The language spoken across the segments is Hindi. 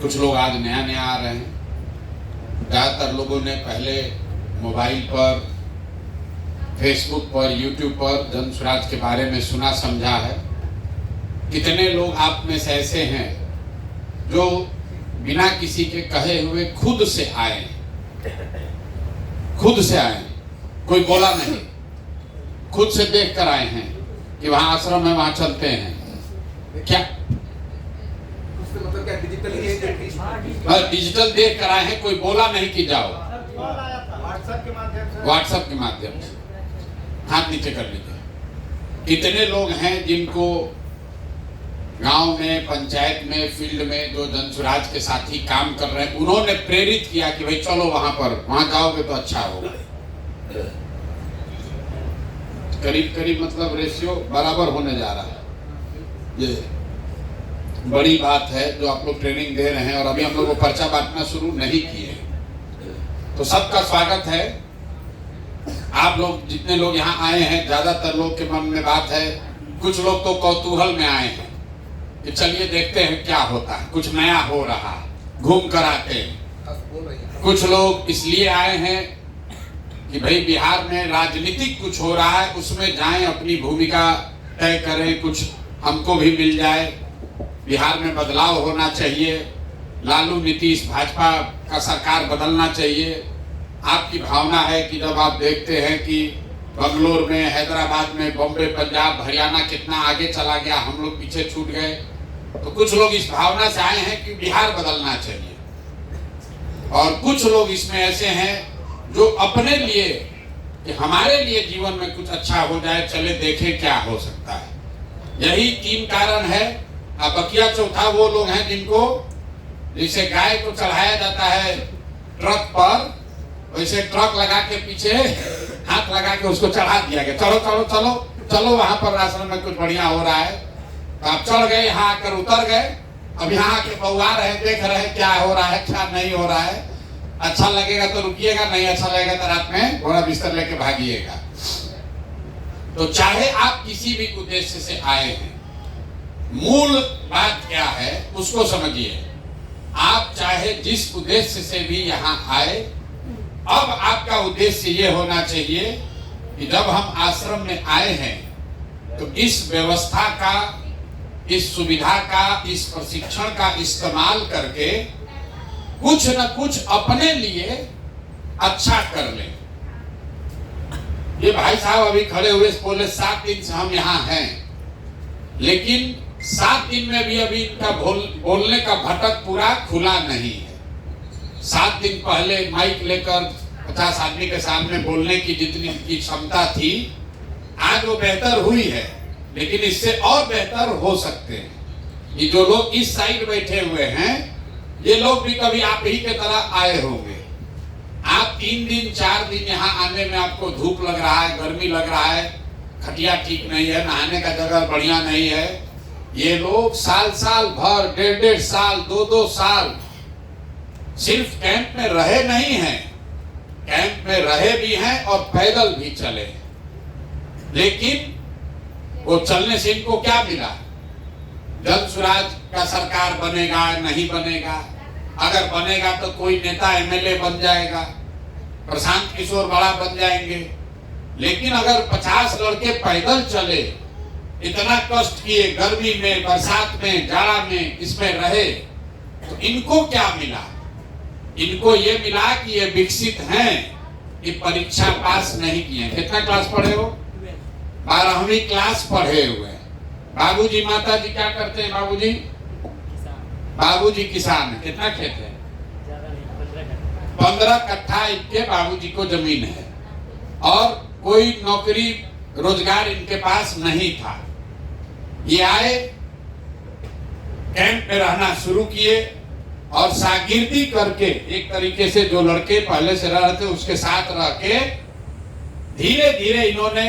कुछ लोग आज नया नया आ रहे हैं। ज़्यादातर लोगों ने पहले मोबाइल पर, फेसबुक पर, यूट्यूब पर जन स्वराज के बारे में सुना समझा है। कितने लोग आप में से ऐसे हैं जो बिना किसी के कहे हुए खुद से आए, खुद से आए, कोई बोला नहीं, खुद से देख कर आए हैं कि वहाँ आश्रम है, वहाँ चलते हैं। क्या मतलब क्या डिजिटल देख कर आए हैं, कोई बोला नहीं कि जाओ। व्हाट्सएप के माध्यम से हाथ नीचे कर लीजिए। कितने लोग हैं जिनको गांव में, पंचायत में, फील्ड में जो जन स्वराज के साथी काम कर रहे हैं, उन्होंने प्रेरित किया कि भाई चलो वहां पर, वहां जाओगे तो अच्छा होगा। करीब करीब मतलब रेशियो बराबर होने जा रहा है। ये बड़ी बात है जो आप लोग ट्रेनिंग दे रहे हैं, और अभी हम लोग को पर्चा बांटना शुरू नहीं किए, तो सबका स्वागत है। आप लोग जितने लोग यहाँ आए हैं, ज्यादातर लोग के मन में बात है, कुछ लोग तो कौतूहल में आए हैं कि चलिए देखते हैं क्या होता है, कुछ नया हो रहा है, घूम कर आते हैं। कुछ लोग इसलिए आए हैं कि भाई बिहार में राजनीतिक कुछ हो रहा है, उसमें जाएं, अपनी भूमिका तय करें, कुछ हमको भी मिल जाए, बिहार में बदलाव होना चाहिए, लालू नीतीश भाजपा का सरकार बदलना चाहिए। आपकी भावना है कि जब आप देखते हैं कि बंगलोर में, हैदराबाद में, बॉम्बे, पंजाब, हरियाणा कितना आगे चला गया, हम लोग पीछे छूट गए, तो कुछ लोग इस भावना से आए हैं कि बिहार बदलना चाहिए। और कुछ लोग इसमें ऐसे हैं जो अपने लिए, कि हमारे लिए जीवन में कुछ अच्छा हो जाए, चले देखें क्या हो सकता है। यही 3 कारण है। अब बकिया चौथा वो लोग हैं जिनको जैसे गाय को चढ़ाया जाता है ट्रक पर, वैसे ट्रक लगा के पीछे हाथ लगा के उसको चढ़ा दिया गया, चलो चलो चलो चलो वहां पर राशन में कुछ बढ़िया हो रहा है। तो आप चढ़ गए, यहाँ आकर उतर गए, अब यहाँ के बउआ रहे, देख रहे क्या हो रहा है, क्या नहीं हो रहा है। अच्छा लगेगा तो रुकिएगा, नहीं अच्छा लगेगा तो रात में घोड़ा बिस्तर लेके भागिएगा। तो चाहे आप किसी भी उद्देश्य से आए हैं, मूल बात क्या है उसको समझिए। आप चाहे जिस उद्देश्य से भी यहाँ आए, अब आपका उद्देश्य ये होना चाहिए कि जब हम आश्रम में आए हैं तो इस व्यवस्था का, इस सुविधा का, इस प्रशिक्षण का इस्तेमाल करके कुछ न कुछ अपने लिए अच्छा कर लें। ये भाई साहब अभी खड़े हुए बोले 7 दिन से हम यहाँ हैं, लेकिन 7 दिन में भी अभी इनका बोलने का भटक पूरा खुला नहीं है। 7 दिन पहले माइक लेकर 50 आदमी के सामने बोलने की जितनी की क्षमता थी, आज वो बेहतर हुई है, लेकिन इससे और बेहतर हो सकते हैं। ये जो लोग इस साइड बैठे हुए हैं, ये लोग भी कभी आप ही के तरह आए होंगे। आप 3 दिन 4 दिन यहाँ आने में आपको धूप लग रहा है, गर्मी लग रहा है, खटिया ठीक नहीं है, नहाने का जगह बढ़िया नहीं है। ये लोग साल साल भर, 1.5 साल, 2 साल सिर्फ कैंप में रहे नहीं हैं, कैंप में रहे भी हैं और पैदल भी चले। लेकिन वो चलने से इनको क्या मिला? जन स्वराज का सरकार बनेगा, नहीं बनेगा? अगर बनेगा तो कोई नेता एमएलए बन जाएगा, प्रशांत किशोर बड़ा बन जाएंगे। लेकिन अगर 50 लड़के पैदल चले, इतना कष्ट किए, गर्मी में, बरसात में, जाड़ा में, इसमें रहे, तो इनको क्या मिला? इनको ये मिला कि ये विकसित हैं, कि परीक्षा पास नहीं किए। कितना क्लास पढ़े हो? 12वीं क्लास पढ़े हुए। बाबूजी माता जी क्या करते हैं? बाबूजी किसान है। कितना खेत है? 15 कट्ठा इनके बाबूजी को जमीन है, और कोई नौकरी रोजगार इनके पास नहीं था। ये आए, कैंप में रहना शुरू किए, और शागिर्दी करके, एक तरीके से जो लड़के पहले से रह रहे थे उसके साथ रह के धीरे धीरे इन्होंने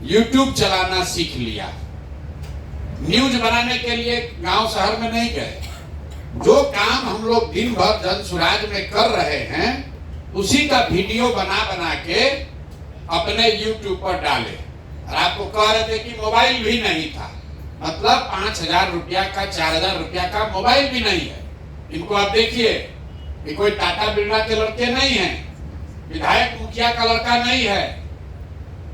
YouTube चलाना सीख लिया। न्यूज बनाने के लिए गांव शहर में नहीं गए। जो काम हम लोग दिन भर जन स्वराज में कर रहे हैं, उसी का वीडियो बना बना के अपने YouTube पर डाले। और आपको कह रहे थे कि मोबाइल भी नहीं था, मतलब 5,000 रुपया का, 4,000 रुपया का मोबाइल भी नहीं है। इनको आप देखिए, ये कोई टाटा बिरला के लड़के नहीं हैं, विधायक मुखिया का लड़का नहीं है,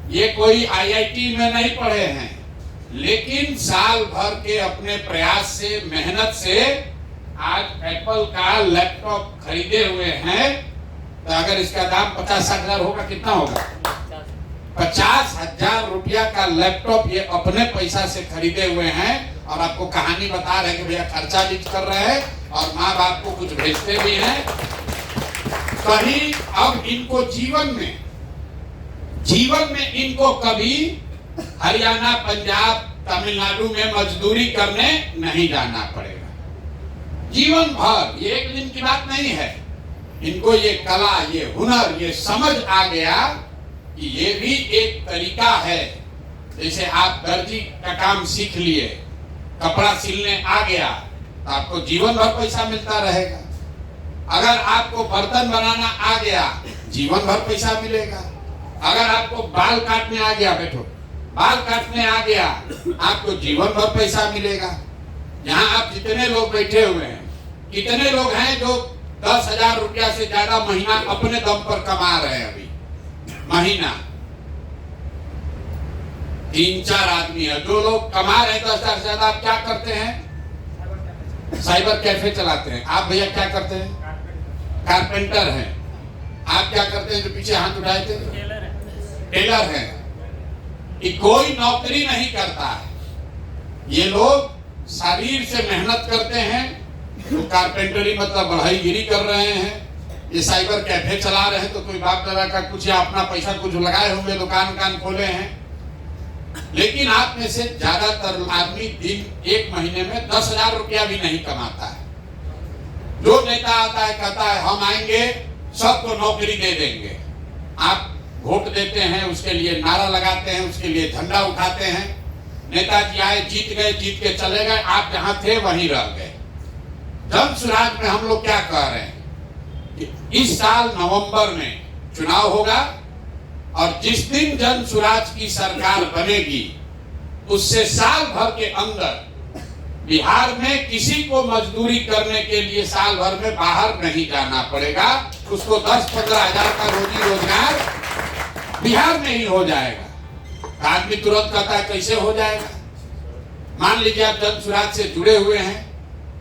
ये कोई आईआईटी में नहीं पढ़े हैं, लेकिन साल भर के अपने प्रयास से, मेहनत से आज एप्पल का लैपटॉप खरीदे हुए हैं। तो अगर इसका दाम 50-60 हजार होगा, कितना होगा? 50,000 रुपया का लैपटॉप ये अपने पैसा से खरीदे हुए हैं। और आपको कहानी बता रहे हैं कि भैया खर्चा भी कर रहे हैं और माँ बाप को कुछ भेजते भी हैं। कहीं अब इनको जीवन में इनको कभी हरियाणा, पंजाब, तमिलनाडु में मजदूरी करने नहीं जाना पड़ेगा। जीवन भर, ये एक दिन की बात नहीं है। इनको ये कला, ये हुनर, ये समझ आ गया कि ये भी एक तरीका है। जैसे आप दर्जी का काम सीख लिए, कपड़ा सिलने आ गया, तो आपको जीवन भर पैसा मिलता रहेगा। अगर आपको बर्तन बनाना आ गया, जीवन भर पैसा मिलेगा। अगर आपको बाल काटने आ गया, बैठो, बाल काटने आ गया, आपको जीवन भर पैसा मिलेगा। यहाँ आप जितने लोग बैठे हुए हैं, कितने लोग हैं जो 10,000 रुपया से ज्यादा महीना अपने दम पर कमा रहे हैं? अभी महीना 3-4 आदमी है जो लोग कमा रहे हैं 10,000 से ज्यादा। आप क्या करते हैं? साइबर कैफे चलाते हैं। आप भैया क्या करते हैं? कारपेंटर हैं। आप क्या करते हैं जो पीछे हाथ उठाए थे? टेलर हैं। कि कोई नौकरी नहीं करता है, ये लोग शरीर से मेहनत करते हैं। तो कारपेंटरी मतलब बढ़ाईगिरी कर रहे हैं, ये साइबर कैफे चला रहे हैं। तो कोई बाप दादा का कुछ या अपना पैसा कुछ लगाए होंगे, दुकान खोले हैं। लेकिन आप में से ज्यादातर आदमी दिन, एक महीने में 10,000 रुपया भी नहीं कमाता है। जो नेता आता है कहता है हम आएंगे, सबको नौकरी दे देंगे। आप वोट देते हैं, उसके लिए नारा लगाते हैं, उसके लिए झंडा उठाते हैं। नेताजी आए, जीत गए, जीत के चले गए, आप जहां थे वहीं रह गए। जन सुराज में हम लोग क्या कह रहे हैं कि इस साल नवंबर में चुनाव होगा और जिस दिन जन सुराज की सरकार बनेगी, उससे साल भर के अंदर बिहार में किसी को मजदूरी करने के लिए साल भर में बाहर नहीं जाना पड़ेगा। उसको 10-15 हजार का रोजी रोजगार बिहार में ही हो जाएगा। आदमी तुरंत कहता है कैसे हो जाएगा? मान लीजिए आप जन सुराज से जुड़े हुए हैं,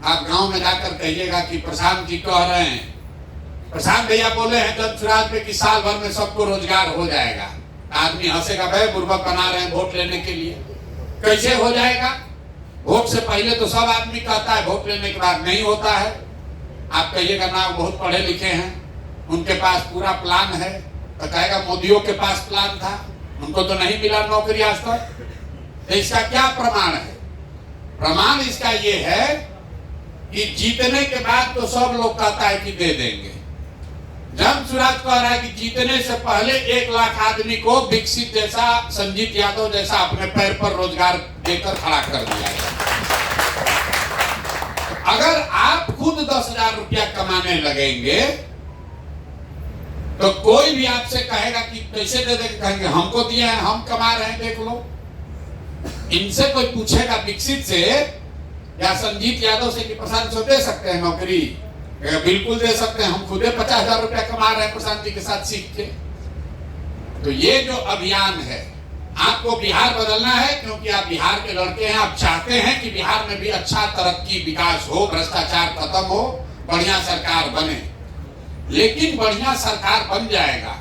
आप गांव में जाकर कहिएगा कि प्रशांत जी कह रहे हैं, प्रशांत भैया बोले हैं जन सुराज में कि साल भर में सबको रोजगार हो जाएगा। आदमी हंसेगा, भाई बुर्बक बना रहे हैं वोट लेने के लिए। कैसे हो जाएगा? वोट से पहले तो सब आदमी कहता है, वोट लेने के बाद नहीं होता है। आप कहिएगा ना बहुत पढ़े लिखे हैं, उनके पास पूरा प्लान है, तो कहेगा मोदियों के पास प्लान था, उनको तो नहीं मिला नौकरी आज तक। तो इसका क्या प्रमाण है? प्रमाण इसका ये है कि जीतने के बाद तो सब लोग कहता है कि दे देंगे। जन सुराज कह रहा है कि जीतने से पहले 1 लाख आदमी को विकसित जैसा, संजीत यादव जैसा अपने पैर पर रोजगार देकर खड़ा कर दिया जाए। अगर आप खुद 10,000 रुपया कमाने लगेंगे तो कोई भी आपसे कहेगा कि कैसे दे देंगे, कहेंगे हमको दिया है, हम कमा रहे हैं, देख लो। इनसे कोई पूछेगा विकसित से या संजीत यादव से कि प्रशांत से दे सकते हैं नौकरी? बिल्कुल दे सकते हैं, हम खुद 50,000 रुपया कमा रहे हैं प्रशांत जी के साथ सीख के। तो ये जो अभियान है, आपको बिहार बदलना है क्योंकि आप बिहार के लड़के हैं। आप चाहते हैं कि बिहार में भी अच्छा तरक्की, विकास हो, भ्रष्टाचार खत्म हो, बढ़िया सरकार बने। लेकिन बढ़िया सरकार बन जाएगा,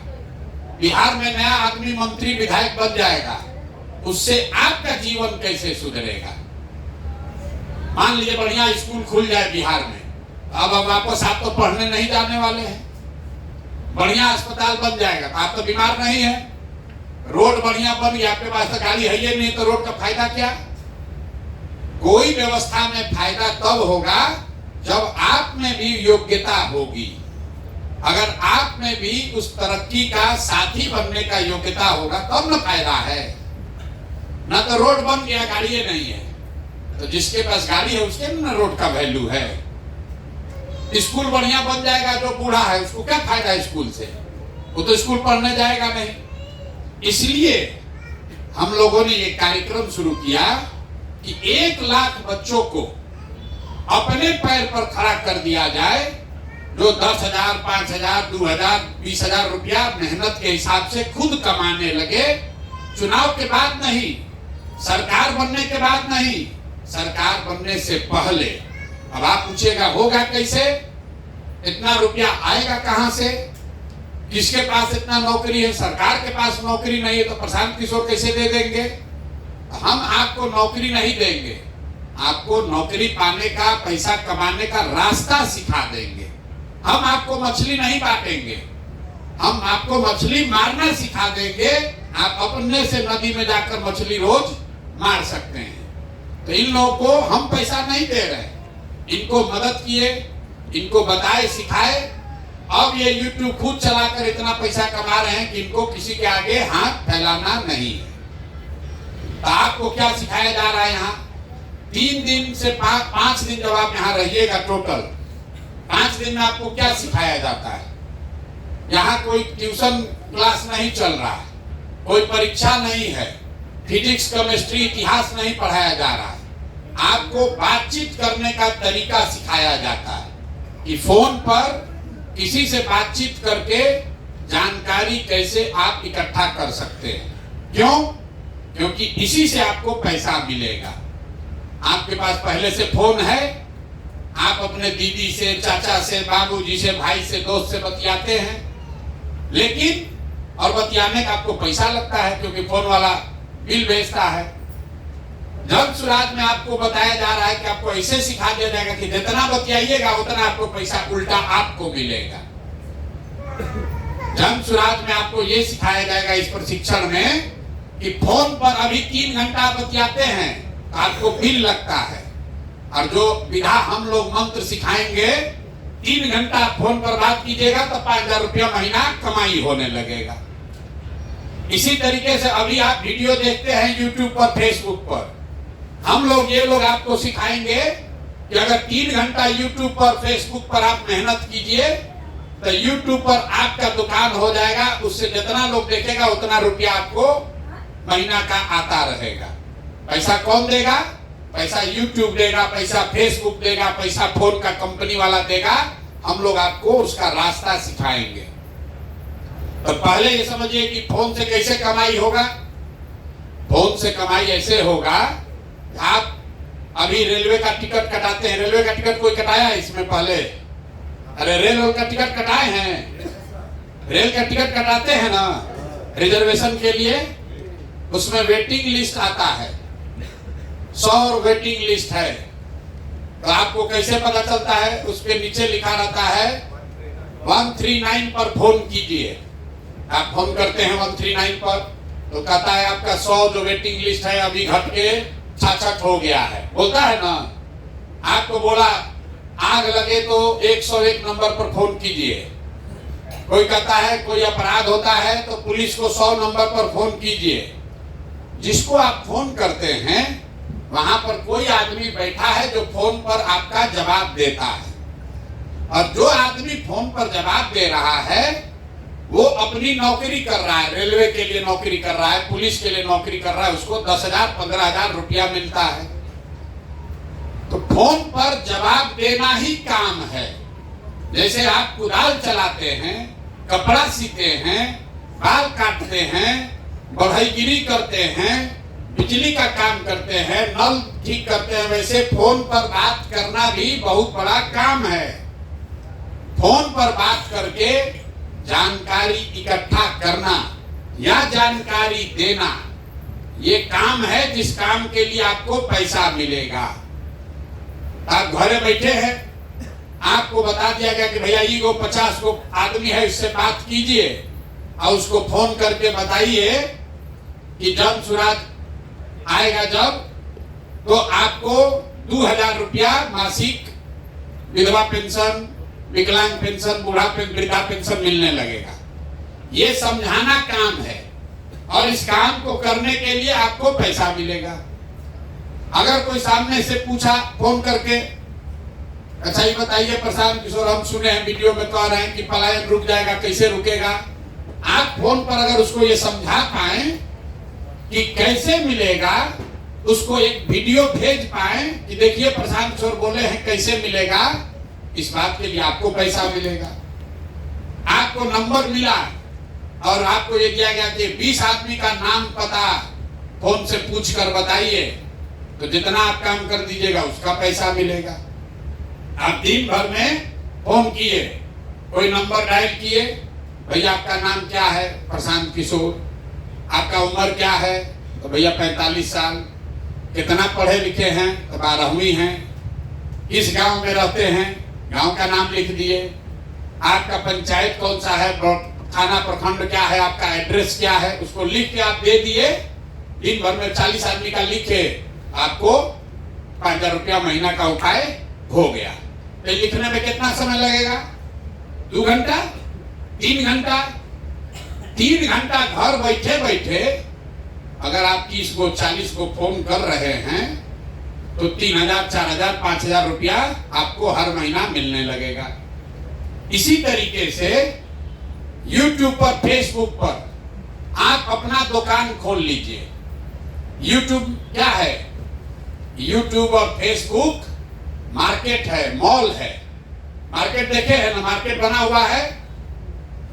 बिहार में नया आदमी मंत्री विधायक बन जाएगा, उससे आपका जीवन कैसे सुधरेगा? मान लीजिए बढ़िया स्कूल खुल जाए बिहार में, अब वापस आप तो पढ़ने नहीं जाने वाले हैं। बढ़िया अस्पताल बन जाएगा, आप तो बीमार नहीं है। रोड बढ़िया बन गया, आपके पास तो गाड़ी है ही नहीं, तो रोड का फायदा क्या? कोई व्यवस्था में फायदा तब होगा जब आप में भी योग्यता होगी। अगर आप में भी उस तरक्की का साथी बनने का योग्यता होगा तब न फायदा है। ना तो रोड बन गया, गाड़ी नहीं है, तो जिसके पास गाड़ी है उसके ना रोड का वैल्यू है। स्कूल बढ़िया बन जाएगा, जो बूढ़ा है उसको क्या फायदा स्कूल से? वो तो स्कूल पढ़ने जाएगा नहीं। इसलिए हम लोगों ने ये कार्यक्रम शुरू किया कि 1 लाख बच्चों को अपने पैर पर खड़ा कर दिया जाए, जो 10,000, 5,000, 2,000, 20,000 रुपया मेहनत के हिसाब से खुद कमाने लगे। चुनाव के बाद नहीं, सरकार बनने के बाद नहीं, सरकार बनने से पहले। अब आप पूछेगा होगा कैसे, इतना रुपया आएगा कहां से, किसके पास इतना नौकरी है? सरकार के पास नौकरी नहीं है तो प्रशांत किशोर कैसे दे देंगे? हम आपको नौकरी नहीं देंगे, आपको नौकरी पाने का, पैसा कमाने का रास्ता सिखा देंगे। हम आपको मछली नहीं बांटेंगे, हम आपको मछली मारना सिखा देंगे। आप अपने से नदी में जाकर मछली रोज मार सकते हैं। तो इन लोगों को हम पैसा नहीं दे रहे, इनको मदद किए, इनको बताए, सिखाए। अब ये YouTube खुद चलाकर इतना पैसा कमा रहे हैं कि इनको किसी के आगे हाथ फैलाना नहीं है। तो आपको क्या सिखाया जा रहा है? यहाँ 3 दिन से 5 दिन जब आप यहाँ रहिएगा, टोटल 5 दिन में आपको क्या सिखाया जाता है? यहाँ कोई ट्यूशन क्लास नहीं चल रहा है, कोई परीक्षा नहीं है, फिजिक्स, केमिस्ट्री, इतिहास नहीं पढ़ाया जा रहा है। आपको बातचीत करने का तरीका सिखाया जाता है कि फोन पर किसी से बातचीत करके जानकारी कैसे आप इकट्ठा कर सकते हैं। क्यों? क्योंकि इसी से आपको पैसा मिलेगा। आपके पास पहले से फोन है, आप अपने दीदी से, चाचा से, बाबूजी से, भाई से, दोस्त से बतियाते हैं, लेकिन और बतियाने का आपको पैसा लगता है क्योंकि फोन वाला बिल भेजता है। जन सुराज में आपको बताया जा रहा है कि आपको ऐसे सिखा दिया जाएगा कि जितना बतियाइएगा उतना आपको पैसा उल्टा आपको मिलेगा। जन सुराज में आपको ये सिखाया जाएगा इस प्रशिक्षण में कि फोन पर अभी 3 घंटा बतियाते हैं तो आपको बिल लगता है, और जो विधा हम लोग मंत्र सिखाएंगे, 3 घंटा फोन पर बात कीजिएगा तो 5,000 रुपया महीना कमाई होने लगेगा। इसी तरीके से अभी आप वीडियो देखते हैं YouTube पर, फेसबुक पर, हम लोग ये लोग आपको सिखाएंगे कि अगर 3 घंटा YouTube पर, फेसबुक पर आप मेहनत कीजिए तो YouTube पर आपका दुकान हो जाएगा। उससे जितना लोग देखेगा उतना रुपया आपको महीना का आता रहेगा। पैसा कौन देगा? पैसा YouTube देगा, पैसा फेसबुक देगा, पैसा फोन का कंपनी वाला देगा। हम लोग आपको उसका रास्ता सिखाएंगे। तो पहले ये समझिए कि फोन से कैसे कमाई होगा। फोन से कमाई ऐसे होगा, आप अभी रेलवे का टिकट कटाते हैं, रेलवे का टिकट कोई कटाया है इसमें पहले? अरे रेल का टिकट कटाए हैं, रेल का टिकट कटाते हैं ना रिजर्वेशन के लिए, उसमें वेटिंग लिस्ट आता है, 100 वेटिंग लिस्ट है। तो आपको कैसे पता चलता है? उसके नीचे लिखा रहता है 139 पर फोन कीजिए। आप फोन करते हैं 139 पर, तो कहता है आपका 100 जो वेटिंग लिस्ट है अभी घट के 66 हो गया है, बोलता है ना। आपको बोला आग लगे तो 101 नंबर पर फोन कीजिए। कोई कहता है कोई अपराध होता है तो पुलिस को 100 नंबर पर फोन कीजिए। जिसको आप फोन करते हैं वहां पर कोई आदमी बैठा है जो फोन पर आपका जवाब देता है, और जो आदमी फोन पर जवाब दे रहा है वो अपनी नौकरी कर रहा है, रेलवे के लिए नौकरी कर रहा है, पुलिस के लिए नौकरी कर रहा है, उसको 10,000 15,000 रुपया मिलता है। तो फोन पर जवाब देना ही काम है। जैसे आप कुदाल चलाते हैं, कपड़ा सीते हैं, बाल काटते हैं, बढ़ईगिरी करते हैं, बिजली का काम करते हैं, नल ठीक करते हैं, वैसे फोन पर बात करना भी बहुत बड़ा काम है। फोन पर बात करके जानकारी इकट्ठा करना या जानकारी देना, ये काम है जिस काम के लिए आपको पैसा मिलेगा। आप घरे बैठे हैं, आपको बता दिया गया कि भैया ये 50 को आदमी है, इससे बात कीजिए और उसको फोन करके बताइए कि जन सुराज आएगा जब, तो आपको 2,000 रुपया मासिक विधवा पेंशन, विकलांग पेंशन, बूढ़ा वृद्धा पेंशन मिलने लगेगा। ये समझाना काम है, और इस काम को करने के लिए आपको पैसा मिलेगा। अगर कोई सामने से पूछा फोन करके, अच्छा ये बताइए प्रशांत किशोर, हम सुने हैं वीडियो में कह रहे हैं कि पलायन रुक जाएगा, कैसे रुकेगा? आप फोन पर अगर उसको ये समझा पाए कि कैसे मिलेगा, उसको एक वीडियो भेज पाए कि देखिए प्रशांत किशोर बोले हैं कैसे मिलेगा, इस बात के लिए आपको पैसा मिलेगा। आपको नंबर मिला और आपको ये किया गया कि 20 आदमी का नाम पता फोन से पूछ कर बताइए, तो जितना आप काम कर दीजिएगा उसका पैसा मिलेगा। आप दिन भर में फोन किए, कोई नंबर डायल किए, भैया आपका नाम क्या है, प्रशांत किशोर, आपका उम्र क्या है, तो भैया 45 साल, कितना पढ़े लिखे हैं, तो 12वीं हैं, किस गांव में रहते हैं, गांव का नाम लिख दिए, आपका पंचायत कौन सा है, थाना प्रखंड क्या है, आपका एड्रेस क्या है, उसको लिख के आप दे दिए। दिन भर में 40 आदमी का लिखे, आपको 5000 रुपया महीना का उपाय हो गया। तो लिखने में कितना समय लगेगा? 2 घंटा, 3 घंटा, 3 घंटा घर बैठे बैठे अगर आप 30 को 40 को फोन कर रहे हैं तो 3000, 4000, 5000 रुपया आपको हर महीना मिलने लगेगा। इसी तरीके से YouTube पर, फेसबुक पर आप अपना दुकान खोल लीजिए। YouTube क्या है? YouTube और फेसबुक मार्केट है, मॉल है। मार्केट देखे है ना, मार्केट बना हुआ है,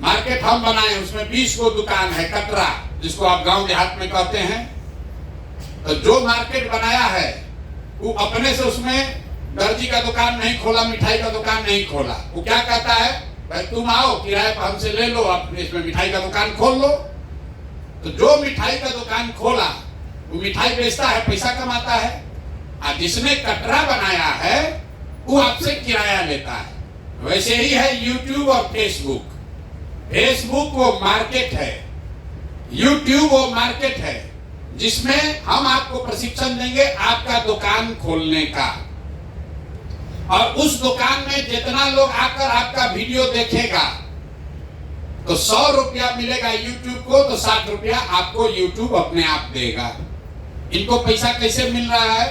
मार्केट हम बनाए, उसमें 20 को दुकान है, कटरा जिसको आप गांव देहात में कहते हैं। तो जो मार्केट बनाया है वो अपने से उसमें दर्जी का दुकान नहीं खोला, मिठाई का दुकान नहीं खोला। वो क्या कहता है, भाई तुम आओ किराए पर हमसे ले लो, आप इसमें मिठाई का दुकान खोल लो। तो जो मिठाई का दुकान खोला वो मिठाई बेचता है, पैसा कमाता है, और जिसने कटरा बनाया है वो आपसे किराया लेता है। वैसे ही है YouTube और फेसबुक। फेसबुक वो मार्केट है, YouTube वो मार्केट है जिसमें हम आपको प्रशिक्षण देंगे आपका दुकान खोलने का। और उस दुकान में जितना लोग आकर आपका वीडियो देखेगा तो 100 रुपया मिलेगा YouTube को, तो 60 रुपया आपको YouTube अपने आप देगा। इनको पैसा कैसे मिल रहा है?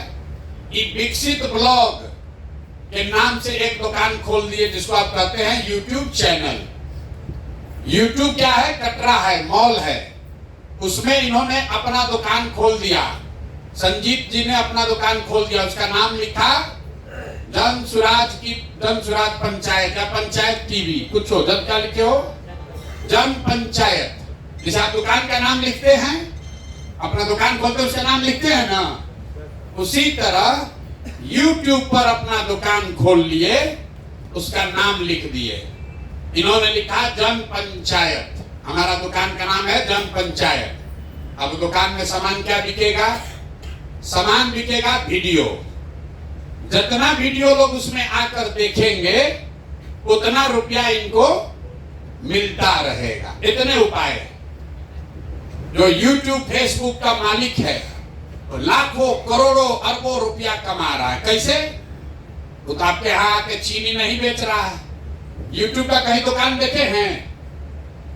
ये विकसित ब्लॉग के नाम से एक दुकान खोल दिए जिसको आप कहते हैं YouTube चैनल। YouTube क्या है? कटरा है, मॉल है, उसमें इन्होंने अपना दुकान खोल दिया। संजीत जी ने अपना दुकान खोल दिया, उसका नाम लिखा जन सुराज पंचायत या पंचायत टीवी, कुछ हो, जब क्या लिखे हो, जन पंचायत। जिसे आप दुकान का नाम लिखते हैं, अपना दुकान खोलते उसका नाम लिखते हैं ना, उसी तरह YouTube पर अपना दुकान खोल लिए, उसका नाम लिख दिए। इन्होंने लिखा जन पंचायत, हमारा दुकान का नाम है जन पंचायत। अब दुकान में सामान क्या बिकेगा? सामान बिकेगा वीडियो। जितना वीडियो लोग उसमें आकर देखेंगे उतना रुपया इनको मिलता रहेगा। इतने उपाय जो YouTube फेसबुक का मालिक है तो लाखों करोड़ों अरबों रुपया कमा रहा है। कैसे? वो तो आपके यहाँ आके चीनी नहीं बेच रहा है। YouTube का कहीं दुकान देखे हैं?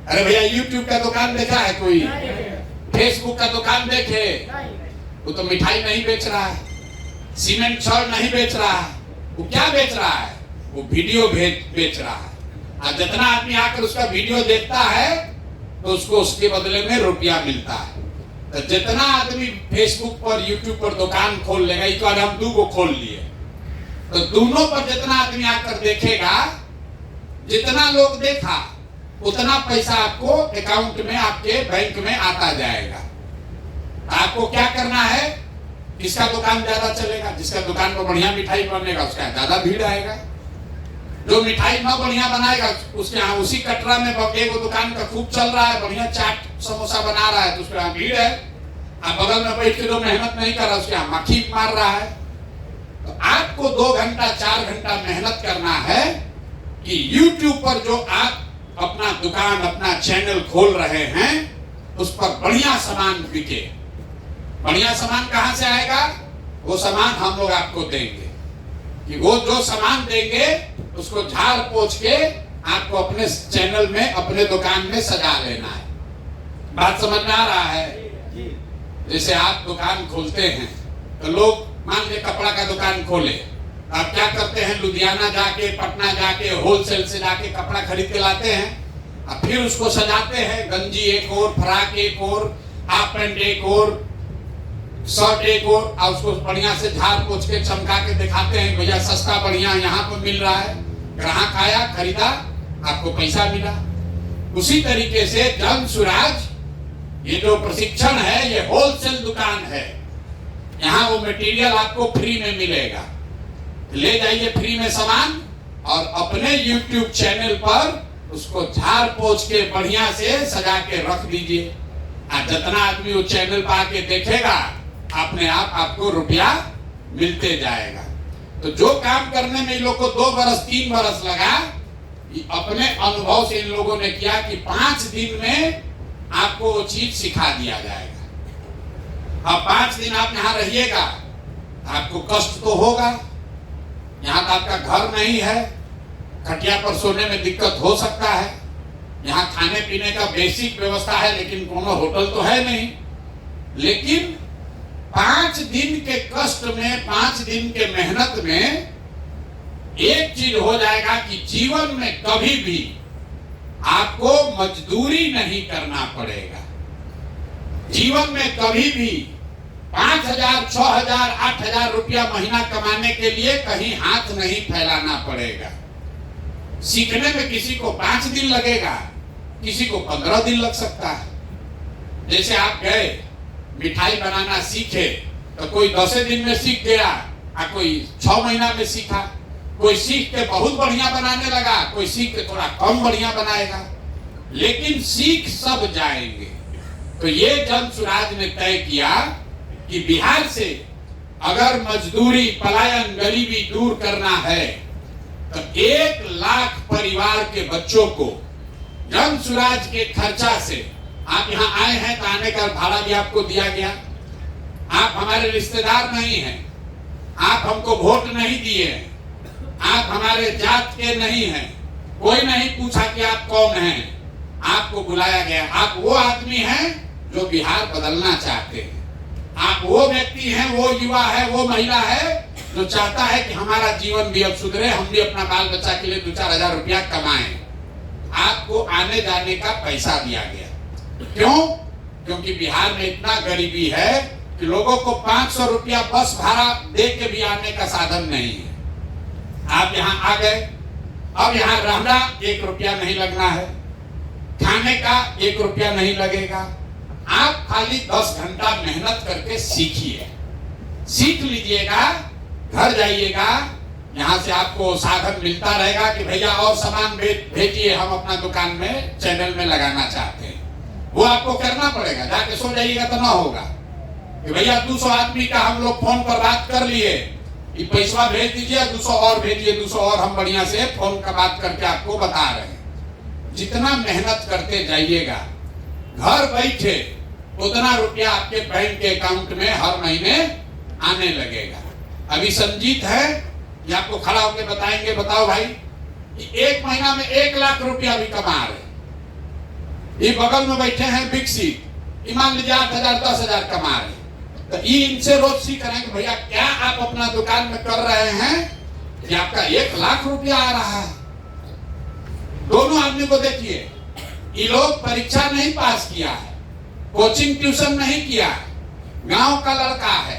अरे भैया YouTube का दुकान देखा है कोई? फेसबुक का दुकान देखे? वो तो मिठाई नहीं बेच रहा है, सीमेंट छड़ नहीं बेच रहा है। वो क्या बेच रहा है? वो वीडियो बेच रहा है। और जितना आदमी आकर उसका वीडियो देखता है तो उसको उसके बदले में रुपया मिलता है। तो जितना आदमी फेसबुक पर, YouTube पर दुकान खोल लेगा, एक बार हम 2 को खोल लिए, तो दोनों पर जितना आदमी आकर देखेगा, जितना लोग देखा उतना पैसा आपको अकाउंट में, आपके बैंक में आता जाएगा। आपको क्या करना है? किसका दुकान ज्यादा चलेगा? जिसका दुकान पर बढ़िया मिठाई बनेगा उसका ज्यादा भीड़ आएगा। जो मिठाई न बढ़िया बनाएगा उसके यहाँ, उसी कटरा में एक दुकान का खूब चल रहा है, बढ़िया चाट समोसा बना रहा है, तो उसके यहाँ भीड़ है। अब बगल में बैठ के जो मेहनत नहीं कर रहा उसके यहाँ मक्खी मार रहा है। तो आपको 2 घंटा 4 घंटा मेहनत करना है कि YouTube पर जो आप अपना दुकान, अपना चैनल खोल रहे हैं उस पर बढ़िया सामान बिके। बढ़िया सामान कहां से आएगा? वो सामान हम लोग आपको देंगे। कि वो जो सामान देंगे उसको झाड़ पोंछ के आपको अपने चैनल में, अपने दुकान में सजा लेना है। बात समझ में आ रहा है? जैसे आप दुकान खोलते हैं तो लोग मान लीजिए कपड़ा का दुकान खोले, आप क्या करते हैं? लुधियाना जाके, पटना जाके, होलसेल से जाके कपड़ा खरीद के लाते हैं और फिर उसको सजाते हैं। गंजी एक और, फ्राक एक और, हाफ पैंट एक और, शर्ट एक और उसको बढ़िया से झाड़ पोछ के चमका के दिखाते हैं भैया सस्ता बढ़िया यहाँ पर मिल रहा है, ग्राहक आया खरीदा, आपको पैसा मिला। उसी तरीके से जन सुराज ये जो प्रशिक्षण है ये होलसेल दुकान है, यहाँ वो मटेरियल आपको फ्री में मिलेगा, ले जाइए फ्री में सामान और अपने YouTube चैनल पर उसको झाड़ पोछ के बढ़िया से सजा के रख दीजिए। जितना आदमी वो चैनल पर आके देखेगा अपने आप आपको रुपया मिलते जाएगा। तो जो काम करने में इन लोग को 2 बरस 3 बरस लगा, अपने अनुभव से इन लोगों ने किया कि 5 दिन में आपको वो चीज सिखा दिया जाएगा। अब 5 दिन आप यहाँ रहिएगा, आपको कष्ट तो होगा, यहाँ तो आपका घर नहीं है, खटिया पर सोने में दिक्कत हो सकता है, यहाँ खाने पीने का बेसिक व्यवस्था है लेकिन कोनो होटल तो है नहीं। लेकिन 5 दिन के कष्ट में, 5 दिन के मेहनत में एक चीज हो जाएगा कि जीवन में कभी भी आपको मजदूरी नहीं करना पड़ेगा। जीवन में कभी भी 5,000, 6,000, 8,000 रुपया महीना कमाने के लिए कहीं हाथ नहीं फैलाना पड़ेगा। सीखने में किसी को 5 दिन लगेगा, किसी को 15 दिन लग सकता है। जैसे आप गए मिठाई बनाना सीखे तो कोई 10 दिन में सीख गया, कोई 6 महीना में सीखा, कोई सीख के बहुत बढ़िया बनाने लगा, कोई सीख के थोड़ा कम बढ़िया बनाएगा, लेकिन सीख सब जाएंगे। तो ये जन सुराज ने तय किया कि बिहार से अगर मजदूरी, पलायन, गरीबी दूर करना है तो 1 लाख परिवार के बच्चों को जन सुराज के खर्चा से, आप यहाँ आए हैं तो आने का भाड़ा भी आपको दिया गया, आप हमारे रिश्तेदार नहीं हैं, आप हमको वोट नहीं दिए हैं, आप हमारे जात के नहीं हैं, कोई नहीं पूछा कि आप कौन हैं, आपको बुलाया गया। आप वो आदमी हैं जो बिहार बदलना चाहते हैं, आप वो व्यक्ति हैं, वो युवा है, वो महिला है जो चाहता है कि हमारा जीवन भी अब सुधरे, हम भी अपना बाल बच्चा के लिए 2-4 हजार रुपया कमाएं। आपको आने जाने का पैसा दिया गया। क्यों? क्योंकि बिहार में इतना गरीबी है कि लोगों को 500 रुपया बस भाड़ा दे के भी आने का साधन नहीं है। आप यहाँ आ गए, अब यहाँ रहना 1 रुपया नहीं लगना है, खाने का 1 रुपया नहीं लगेगा, आप खाली 10 घंटा मेहनत करके सीखिए, सीख लीजिएगा, घर जाइएगा, यहाँ से आपको साधन मिलता रहेगा कि भैया और सामान भेजिए, हम अपना दुकान में चैनल में लगाना चाहते हैं। वो आपको करना पड़ेगा, जाके सो जाइएगा तो ना होगा कि भैया 200 आदमी का हम लोग फोन पर बात कर लिए, ये पैसा भेज दीजिए, 200 और भेजिए, 200 और हम बढ़िया से फोन का बात करके आपको बता रहे हैं। जितना मेहनत करते जाइएगा, घर बैठे उतना रुपया आपके बैंक के अकाउंट में हर महीने आने लगेगा। अभी संजीत है, ये आपको खड़ा होकर बताएंगे, बताओ भाई, 1 महीना में 1 लाख रुपया भी कमा रहे। ये बगल में बैठे हैं विकसित, मान लीजिए 8,000, 10,000 कमा रहे। तो ये इनसे रोज सीख रहे हैं कि भैया क्या आप अपना दुकान में कर रहे हैं कि आपका 1 लाख रुपया आ रहा है। दोनों आदमी को देखिए, ये लोग परीक्षा नहीं पास किया है, कोचिंग ट्यूशन नहीं किया है, गांव का लड़का है,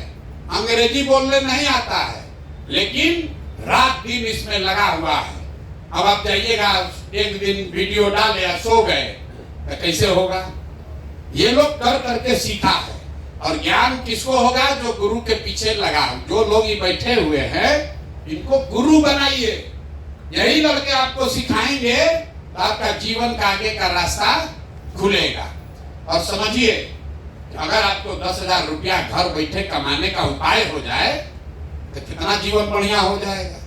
अंग्रेजी बोलने नहीं आता है, लेकिन रात दिन इसमें लगा हुआ है। अब आप जाइएगा, एक दिन वीडियो डाले या सो गए तो कैसे होगा? ये लोग कर करके सीखा है। और ज्ञान किसको होगा? जो गुरु के पीछे लगा। जो लोग ये बैठे हुए हैं इनको गुरु बनाइए, यही लड़के आपको सिखाएंगे तो आपका जीवन का आगे का रास्ता खुलेगा। और समझिए, अगर आपको 10,000 रुपया घर बैठे कमाने का उपाय हो जाए तो कितना जीवन बढ़िया हो जाएगा।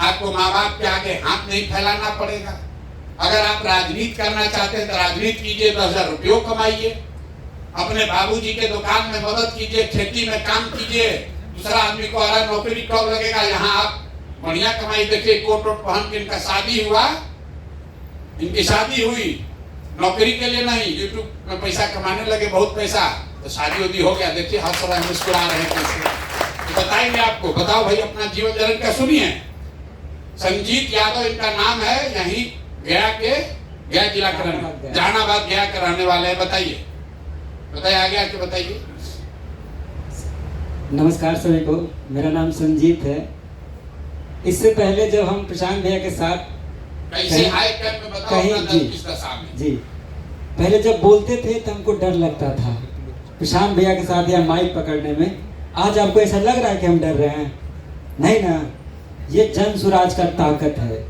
आपको माँ बाप के आगे हाथ नहीं फैलाना पड़ेगा। अगर आप राजनीति करना चाहते हैं तो राजनीति कीजिए, 10,000 रुपये कमाइए, अपने बाबूजी के दुकान में मदद कीजिए, खेती में काम कीजिए। दूसरा आदमी को अरे नौकरी कब लगेगा, यहाँ आप बढ़िया कमाई। देखिए कोट वोट पहन के इनका शादी हुआ, इनकी शादी हुई नौकरी के लिए नहीं, यूट्यूब में पैसा कमाने लगे, बहुत पैसा, तो शादी वादी हो गया। देखिए हंस रहे हैं, मुस्कुरा रहे हैं। तो बताएंगे आपको, बताओ भाई अपना जीवन जरूर का सुनिए। संजीत यादव इनका नाम है, यहीं गया जिला के जहानाबाद गया के रहने वाले हैं। बताइए बताइए आगे आके बताइए। नमस्कार सभी को, मेरा नाम संजीत है। इससे पहले जब हम प्रशांत भैया के साथ कैसे आए कब में बताओ कहीं अपना जी दर्द किसका सामने जी पहले जब बोलते थे तो हमको डर लगता था प्रशांत भैया के साथ या माइक पकड़ने में। आज आपको ऐसा लग रहा है कि हम डर रहे हैं? नहीं ना, ये जन सुराज का ताकत है।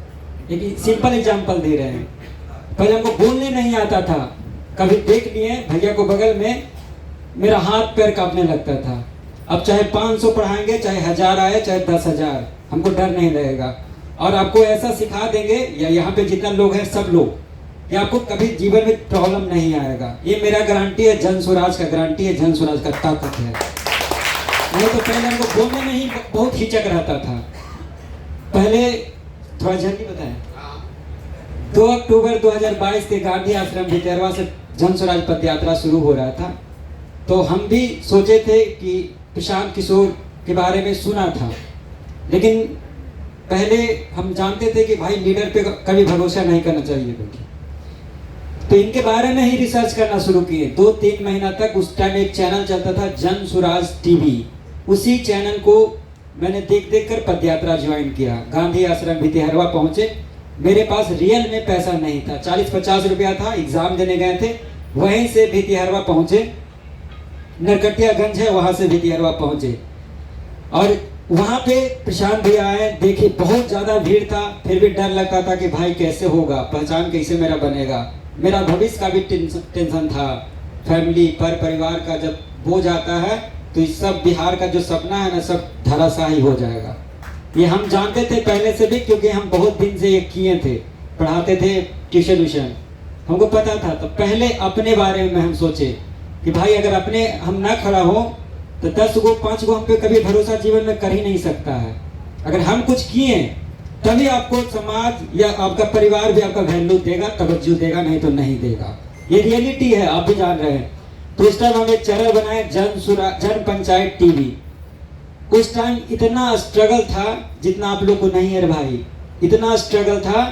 एक सिंपल एग्जांपल दे रहे हैं। पहले हमको बोलने नहीं आता था, कभी देख लिए भैया को बगल में, मेरा हाथ पैर कांपने लगता था। अब चाहे 500 पढ़ाएंगे, चाहे 1000 आए, चाहे 10,000, हमको डर नहीं रहेगा। और आपको ऐसा सिखा देंगे, या यहाँ पे जितना लोग हैं सब लोग, कि आपको कभी जीवन में प्रॉब्लम नहीं आएगा। ये मेरा गारंटी है, जन स्वराज का गारंटी है, जन स्वराज का ताकत है। नहीं तो पहले हमको बोलने में ही बहुत हिचक रहता था। पहले थोड़ा जल्दी बताएं। 2 अक्टूबर 2022 के गांधी आश्रम भितरवा से जन स्वराज पद यात्रा शुरू हो रहा था। तो हम भी सोचे थे कि प्रशांत किशोर के बारे में सुना था, लेकिन पहले हम जानते थे कि भाई लीडर पे कभी भरोसा नहीं करना चाहिए क्योंकि, तो इनके बारे में ही रिसर्च करना शुरू किए। 2-3 महीना तक उस टाइम एक चैनल चलता था जन सुराज टीवी, उसी चैनल को मैंने देख देख कर पदयात्रा ज्वाइन किया। गांधी आश्रम भितिहरवा पहुंचे। मेरे पास रियल में पैसा नहीं था, 40-50 रुपया था। एग्जाम देने गए थे, वहीं से भितिहरवा पहुंचे। नरकटियागंज है, वहां से भितिहरवा पहुंचे और वहां पे प्रशांत भैया आए। देखिए बहुत ज्यादा भीड़ था, फिर भी डर लगता था कि भाई कैसे होगा, पहचान कैसे मेरा बनेगा। मेरा भविष्य का भी टेंशन था। फैमिली पर परिवार का जब बोझ आता है तो इस सब बिहार का जो सपना है ना, सब धराशायी हो जाएगा। ये हम जानते थे पहले से भी, क्योंकि हम बहुत दिन से ये किए थे, पढ़ाते थे ट्यूशन व्यूशन, हमको पता था। तो पहले अपने बारे में हम सोचे कि भाई अगर अपने हम ना खड़ा हो तो 10 गो 5 गो हम पे कभी भरोसा जीवन में कर ही नहीं सकता है। अगर हम कुछ किए तभी आपको समाज या आपका परिवार भी आपका वैल्यू देगा, तवज्जो देगा, नहीं तो नहीं देगा। ये रियलिटी है, आप भी जान रहे हैं। तो इस टाइम हम एक चैनल बनाए जन पंचायत टीवी। उस टाइम इतना स्ट्रगल था जितना आप लोग को नहीं है भाई, इतना स्ट्रगल था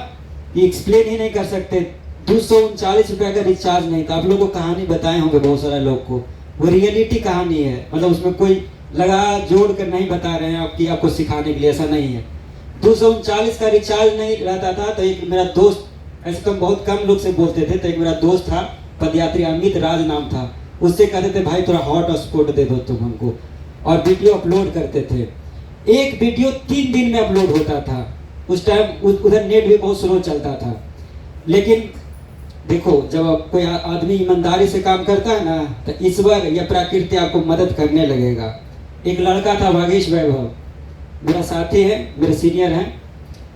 कि एक्सप्लेन ही नहीं कर सकते। 239 रुपया का रिचार्ज नहीं था। आप लोगों को कहानी बताए होंगे बहुत सारे लोग को, वो रियलिटी कहानी है। मतलब उसमें कोई लगा जोड़ कर नहीं बता रहे हैं आपकी, आपको सिखाने के लिए, ऐसा नहीं है। 239 का रिचार्ज नहीं रहता था। तो एक मेरा दोस्त, ऐसे तो हम बहुत कम लोग से बोलते थे, तो एक मेरा दोस्त था पदयात्री, अमित राज नाम था, उससे कहते थे भाई थोड़ा हॉटस्पॉट दे दो तुम हमको, और वीडियो अपलोड करते थे। एक वीडियो 3 दिन में अपलोड होता था। उस टाइम उधर नेट भी बहुत स्लो चलता था। लेकिन देखो, जब कोई आदमी ईमानदारी से काम करता है ना, तो ईश्वर या प्रकृति आपको मदद करने लगेगा। एक लड़का था वागीश वैभव, मेरा साथी है, मेरे सीनियर हैं।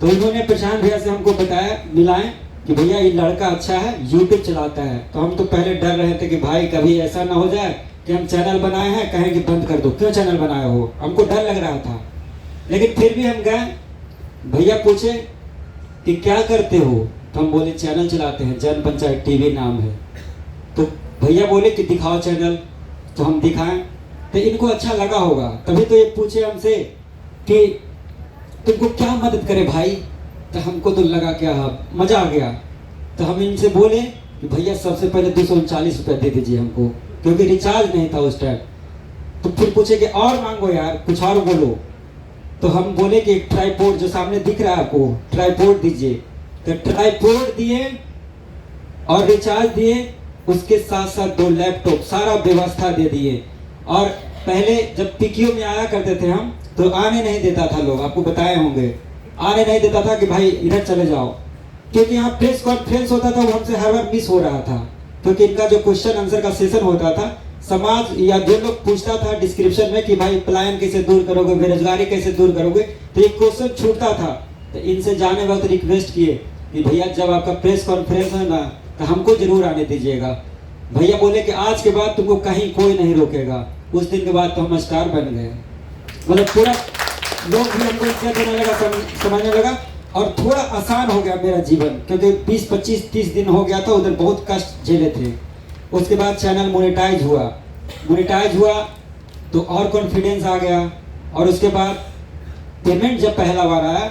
तो उन्होंने प्रशांत भैया से हमको बताया, मिलाएं कि भैया ये लड़का अच्छा है, यूट्यूब चलाता है। तो हम तो पहले डर रहे थे कि भाई कभी ऐसा ना हो जाए कि हम चैनल बनाए हैं कहें कि बंद कर दो, क्यों चैनल बनाए हो, हमको डर लग रहा था। लेकिन फिर भी हम गए, भैया पूछे कि क्या करते हो, तो हम बोले चैनल चलाते हैं, जन पंचायत टीवी नाम है। तो भैया बोले कि दिखाओ चैनल, तो हम दिखाएं। तो इनको अच्छा लगा होगा, तभी तो ये पूछे हमसे कि तुमको क्या मदद करे भाई। तो हमको तो लगा क्या, मजा आ गया। तो हम इनसे बोले कि भैया सबसे पहले 239 रुपया दे दीजिए हमको, क्योंकि रिचार्ज नहीं था उस टाइम। तो फिर पूछे कि और मांगो यार, कुछ और बोलो। तो हम बोले कि एक ट्राइपॉड जो सामने दिख रहा है आपको, ट्राइपॉड दीजिए। तो ट्राइपॉड दिए और रिचार्ज दिए, उसके साथ साथ 2 लैपटॉप, सारा व्यवस्था दे दिए। और पहले जब पीक्यू में आया करते थे हम, तो आने नहीं देता था लोग, आपको बताए होंगे, आने नहीं देता था कि भाई इधर चले जाओ, क्योंकि यहाँ प्रेस कॉन्फ्रेंस होता था, वो हमसे हर बार मिस हो रहा था। क्योंकि इनका जो क्वेश्चन आंसर का सेशन होता था, समाज या जो लोग पूछता था डिस्क्रिप्शन में कि भाई पलायन कैसे दूर करोगे, बेरोजगारी कैसे दूर करोगे, तो ये क्वेश्चन छूटता था। तो इनसे जाने वक्त रिक्वेस्ट किए कि भैया जब आपका प्रेस कॉन्फ्रेंस है ना, तो हमको जरूर आने दीजिएगा। भैया बोले कि आज के बाद तुमको कहीं कोई नहीं रोकेगा। उस दिन के बाद तो हम स्टार बन गए। मतलब पूरा लोग भी हमको इज्जत देने लगा, समझने लगा, और थोड़ा आसान हो गया मेरा जीवन, क्योंकि 20-25-30 दिन हो गया था, उधर बहुत कष्ट झेले थे। उसके बाद चैनल मोनेटाइज हुआ तो और कॉन्फिडेंस आ गया। और उसके बाद पेमेंट जब पहला बार आया,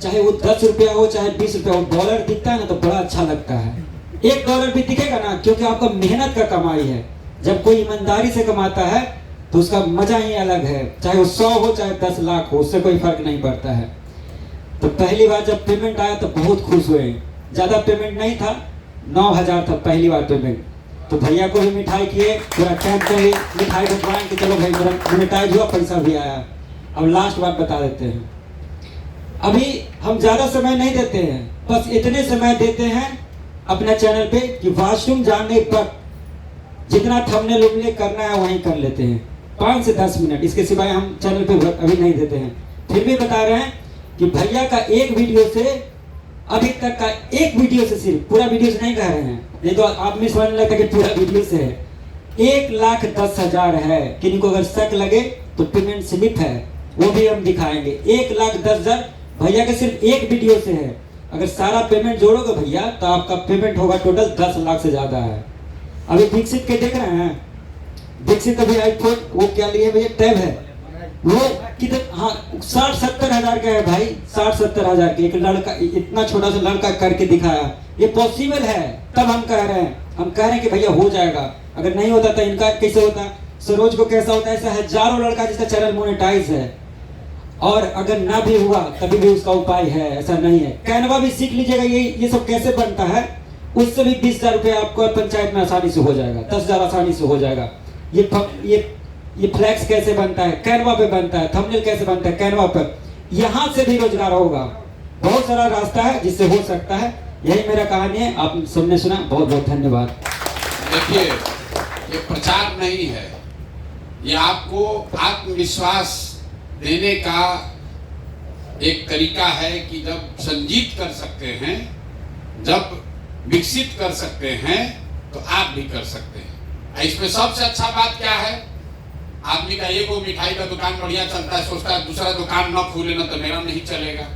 चाहे वो 10 रुपया हो चाहे 20 रुपया हो, डॉलर दिखता है ना तो बड़ा अच्छा लगता है। $1 भी दिखेगा ना, क्योंकि आपका मेहनत का कमाई है। जब कोई ईमानदारी से कमाता है तो उसका मजा ही अलग है। चाहे वो 100 हो चाहे 10 लाख हो, उससे कोई फर्क नहीं पड़ता है। तो पहली बार जब पेमेंट आया तो बहुत खुश हुए। ज़्यादा पेमेंट नहीं था, 9,000 था पहली बार पेमेंट। तो भैया को भी मिठाई किए, पूरा कैंप में भी मिठाई बंटवाएं कि चलो भाई मेरा मोनेटाइज हुआ, पैसा भी आया। अब लास्ट बात बता देते हैं, अभी हम ज़्यादा समय नहीं देते हैं, बस इतने समय देते हैं अपने चैनल पे कि वॉशरूम जाने पर जितना थंबनेल उम्मीद करना है वहीं कर लेते हैं, 5 से 10 मिनट, इसके सिवाय हम चैनल पे अभी नहीं देते हैं। फिर भी बता रहे हैं कि भैया का एक वीडियो से, अभी तक का एक वीडियो से, सिर्फ पूरा वीडियो से नहीं कह रहे हैं, नहीं तो आदमी समझने लगता कि पूरा वीडियो से है, 1,10,000 है। किन्हीं को अगर शक लगे तो पेमेंट स्लिप है, वो भी हम दिखाएंगे। 1,10,000 भैया के सिर्फ एक वीडियो से है। अगर सारा पेमेंट जोड़ोगे भैया तो आपका पेमेंट होगा टोटल 10 लाख से ज्यादा है। अभी दीक्षित के देख रहे हैं, दीक्षित अभी आईफोन वो क्या लिए भैया, टैब है, वो कितने, हाँ 60-70 हजार का है भाई, 60-70 हजार के। एक लड़का इतना छोटा सा लड़का करके दिखाया, ये पॉसिबल है। तब हम कह रहे हैं, कि भैया हो जाएगा। अगर नहीं होता तो इनका कैसे होता, सरोज को कैसा होता, ऐसा हजारों लड़का जिसका चैनल मोनेटाइज है। और अगर ना भी हुआ तभी भी उसका उपाय है, ऐसा नहीं है। कैनवा भी सीख लीजिएगा, ये सब कैसे बनता है, उससे भी 20,000 रुपये आपको पंचायत में आसानी से हो जाएगा, 10,000 आसानी से हो जाएगा। ये फ्लैक्स कैसे बनता है, कैनवा पे बनता है। थंबनेल कैसे बनता है, कैनवा पर। यहाँ से भी रोजगार होगा, बहुत सारा रास्ता है जिससे हो सकता है। यही मेरा कहानी है, आप सबने सुना, बहुत बहुत धन्यवाद। देखिए, ये प्रचार नहीं है, ये आपको आत्मविश्वास देने का एक तरीका है कि जब संजीत कर सकते हैं, जब विकसित कर सकते हैं, तो आप भी कर सकते हैं। इसमें सबसे अच्छा बात क्या है, आदमी का एक वो मिठाई का दुकान बढ़िया चलता है, सोचता है दूसरा दुकान न खोले ना तो मेरा नहीं चलेगा।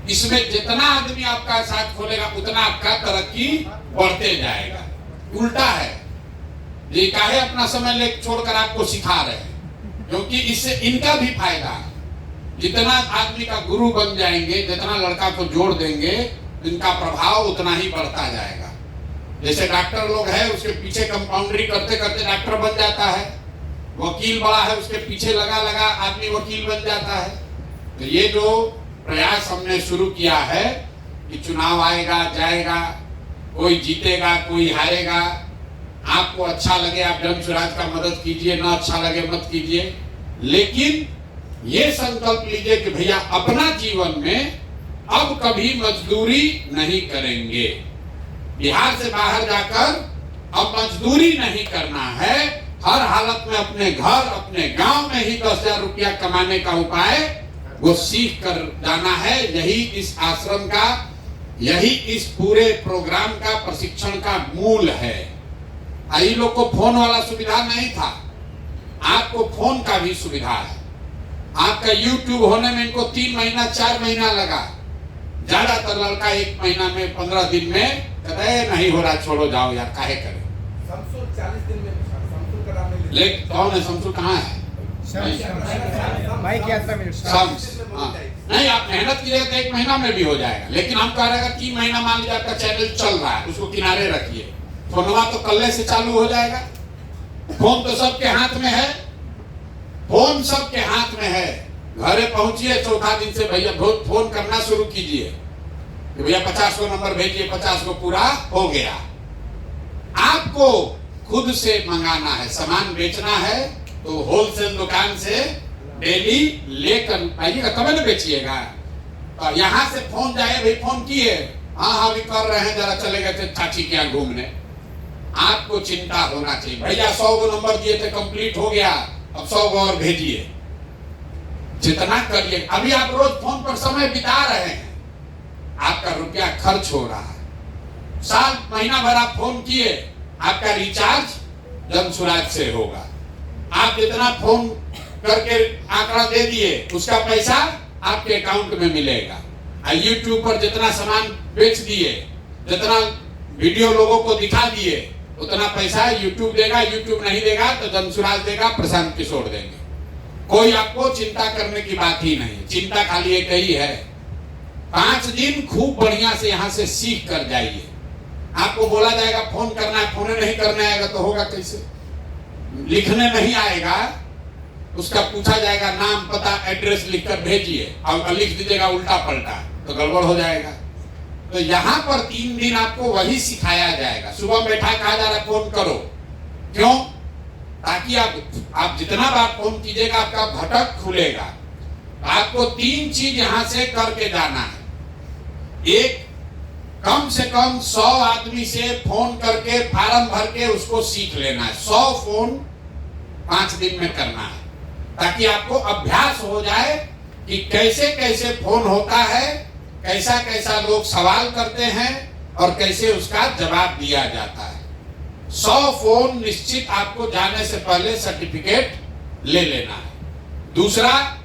इसमें जितना आदमी आपका साथ खोलेगा उतना आपका तरक्की बढ़ते जाएगा। उल्टा है, ये काहे अपना समय ले छोड़कर आपको सिखा रहे हैं, क्योंकि इससे इनका भी फायदा है। जितना आदमी का गुरु बन जाएंगे, जितना लड़का को जोड़ देंगे, इनका प्रभाव उतना ही बढ़ता जाएगा। जैसे डॉक्टर लोग हैं, उसके पीछे कंपाउंडरी करते करते डॉक्टर बन जाता है। वकील बड़ा है, उसके पीछे लगा लगा आदमी वकील बन जाता है। तो ये जो प्रयास हमने शुरू किया है कि चुनाव आएगा जाएगा, कोई जीतेगा कोई हारेगा, आपको अच्छा लगे आप जन स्वराज का मदद कीजिए, ना अच्छा लगे मत कीजिए, लेकिन ये संकल्प लीजिए कि भैया अपना जीवन में अब कभी मजदूरी नहीं करेंगे। बिहार से बाहर जाकर अब मजदूरी नहीं करना है, हर हालत में अपने घर अपने गांव में ही 10,000 रुपया कमाने का उपाय वो सीख कर जाना है। यही इस आश्रम का, यही इस पूरे प्रोग्राम का प्रशिक्षण का मूल है। आई लोग को फोन वाला सुविधा नहीं था, आपको फोन का भी सुविधा है। आपका YouTube होने में इनको 3 महीना 4 महीना लगा, ज्यादातर लड़का 1 महीना में 15 दिन में कहते नहीं हो रहा, छोड़ो जाओ यार, काहे करें। शमसुल 40 दिन में, शमसुल का नाम ले लेकिन कौन है शमसुल, कहाँ है? नहीं, आप मेहनत कीजिएगा तो 1 महीना में भी हो जाएगा, लेकिन हम कह रहे हैं 3 महीना मान लीजिए आपका चैनल चल रहा है, उसको किनारे रखिए, फोनवा तो कल्ले से चालू हो जाएगा। फोन तो सबके हाथ में है, फोन सबके हाथ में है। घरे पहुंचिए, चौथा दिन से भैया फोन करना शुरू कीजिए कि भैया 50 को नंबर भेजिए, 50 को पूरा हो गया। आपको खुद से मंगाना है, सामान बेचना है तो होलसेल दुकान से डेली लेकर आइएगा, कभी न बेचिएगा। तो यहाँ से फोन जाए, भाई फोन किए, हाँ भी कर रहे हैं, जरा चले गए थे चाची के यहाँ घूमने। आपको चिंता होना चाहिए, भैया 100 को नंबर दिए थे, कंप्लीट हो गया, अब 100 को और भेजिए, जितना करिए। अभी आप रोज फोन पर समय बिता रहे हैं, आपका रुपया खर्च हो रहा है। साल महीना भर आप फोन किए, आपका रिचार्ज जन स्वराज से होगा। आप जितना फोन करके आंकड़ा दे दिए, उसका पैसा आपके अकाउंट में मिलेगा। YouTube पर जितना सामान बेच दिए, जितना वीडियो लोगों को दिखा दिए, उतना पैसा YouTube देगा। YouTube नहीं देगा तो जन स्वराज देगा, प्रशांत किशोर देंगे। कोई आपको चिंता करने की बात ही नहीं, चिंता खाली एक ही है, 5 दिन खूब बढ़िया से यहाँ से सीख कर जाइए। आपको बोला जाएगा फोन करना है, फोन नहीं करने आएगा तो होगा कैसे? लिखने नहीं आएगा उसका पूछा जाएगा नाम पता एड्रेस लिखकर भेजिए, और लिख दीजिएगा उल्टा पलटा तो गड़बड़ हो जाएगा। तो यहाँ पर 3 दिन आपको वही सिखाया जाएगा। सुबह बैठा कहा जा रहा है फोन करो, क्यों? ताकि आप जितना बार फोन कीजिएगा आपका भटक खुलेगा। आपको 3 चीज यहाँ से करके जाना है। एक, कम से कम 100 आदमी से फोन करके फार्म भर के उसको सीख लेना है। 100 फोन 5 दिन में करना है, ताकि आपको अभ्यास हो जाए कि कैसे कैसे फोन होता है, कैसा कैसा लोग सवाल करते हैं और कैसे उसका जवाब दिया जाता है। 100 फोन निश्चित आपको जाने से पहले सर्टिफिकेट ले लेना है। दूसरा,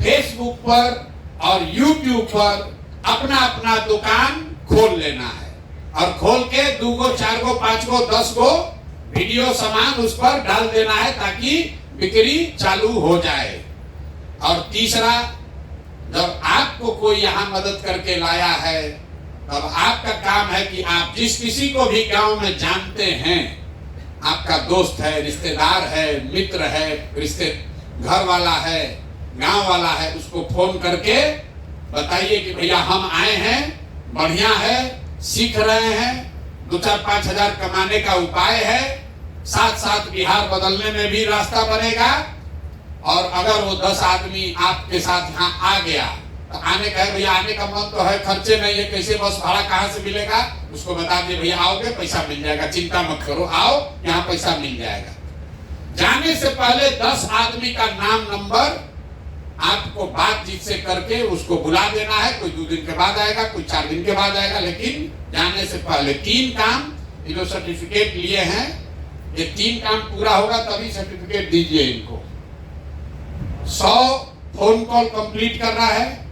फेसबुक पर और यूट्यूब पर अपना अपना दुकान खोल लेना है, और खोल के 2 गो 4 गो 5 गो 10 गो वीडियो सामान उस पर डाल देना है, ताकि बिक्री चालू हो जाए। और तीसरा, जब आपको कोई यहाँ मदद करके लाया है, तब आपका काम है कि आप जिस किसी को भी गांव में जानते हैं, आपका दोस्त है, रिश्तेदार है, मित्र है, रिश्ते घर वाला है, गांव वाला है, उसको फोन करके बताइए कि भैया हम आए हैं, बढ़िया है, सीख रहे हैं, 2-4-5 हजार कमाने का उपाय है, साथ साथ बिहार बदलने में भी रास्ता बनेगा। और अगर वो 10 आदमी आपके साथ यहाँ आ गया तो आने का है, भैया आने का मन तो है, खर्चे नहीं है, कैसे बस भाड़ा कहाँ से मिलेगा, उसको बता दिए भैया आओगे पैसा मिल जाएगा, चिंता मत करो, आओ यहाँ पैसा मिल जाएगा। जाने से पहले 10 आदमी का नाम नंबर आपको बातचीत से करके उसको बुला देना है। कोई 2 दिन के बाद आएगा, कोई 4 दिन के बाद आएगा, लेकिन जाने से पहले 3 काम, ये जो सर्टिफिकेट लिए हैं, ये 3 काम पूरा होगा तभी सर्टिफिकेट दीजिए इनको। 100 फोन कॉल कंप्लीट करना है।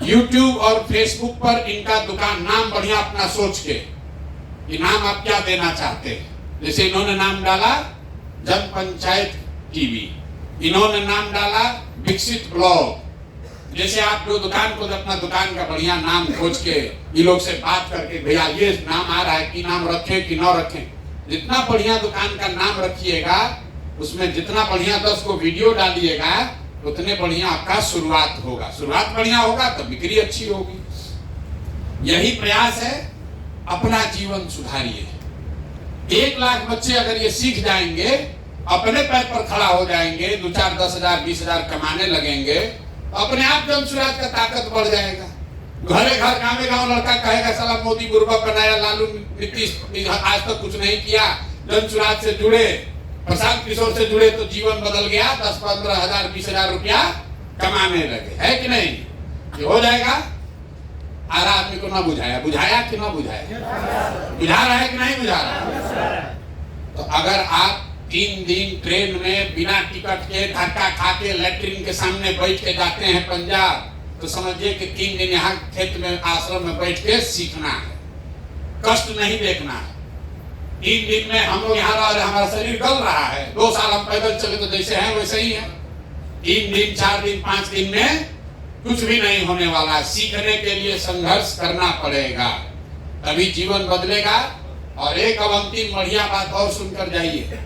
YouTube और Facebook पर इनका दुकान नाम बढ़िया अपना सोच के कि नाम आप क्या देना चाहते हैं। जैसे इन्होंने नाम डाला जन पंचायत टीवी, इन्होंने नाम डाला विकसित ब्लॉग। जैसे आप जो दुकान को अपना दुकान का बढ़िया नाम खोज के ये लोग से बात करके भैया ये नाम आ रहा है कि नाम रखें कि न रखें, जितना बढ़िया दुकान का नाम रखिएगा, उसमें जितना बढ़िया 10 को वीडियो डालिएगा, उतने बढ़िया आपका शुरुआत होगा। शुरुआत बढ़िया होगा तो बिक्री अच्छी होगी। यही प्रयास है, अपना जीवन सुधारिए। 1 लाख बच्चे अगर ये सीख जाएंगे, अपने पैर पर खड़ा हो जाएंगे, 2-4 10 हजार 20 हजार कमाने लगेंगे, अपने आप जन सुराज का ताकत बढ़ जाएगा। घरे घर गाँव गाँव लड़का कहेगा साला मोदी बुर्बक बनाया, लालू नीतीश आज तक कुछ नहीं किया। जन सुराज से जुड़े, प्रशांत किशोर से जुड़े तो जीवन बदल गया, 10-15 हजार 20 हजार रुपया कमाने लगे, है कि नहीं? ये हो जाएगा। आरा आदमी को ना बुझाया, बुझाया कि ना बुझाया? बुझा रहा है कि नहीं बुझा रहा? तो अगर आप 3 दिन ट्रेन में बिना टिकट के धक्का खा के लैट्रिन के सामने बैठ के जाते हैं पंजाब, तो समझिए कि 3 दिन यहाँ खेत में आश्रम में बैठ के सीखना है, कष्ट नहीं देखना है। 3 दिन में हम लोग यहाँ रह रहे, हमारा शरीर गल रहा है। 2 साल हम पैदल चले तो जैसे हैं वैसे ही है। 3 दिन 4 दिन 5 दिन में कुछ भी नहीं होने वाला। सीखने के लिए संघर्ष करना पड़ेगा, तभी जीवन बदलेगा। और एक अब अंतिम बढ़िया बात और सुनकर जाइए,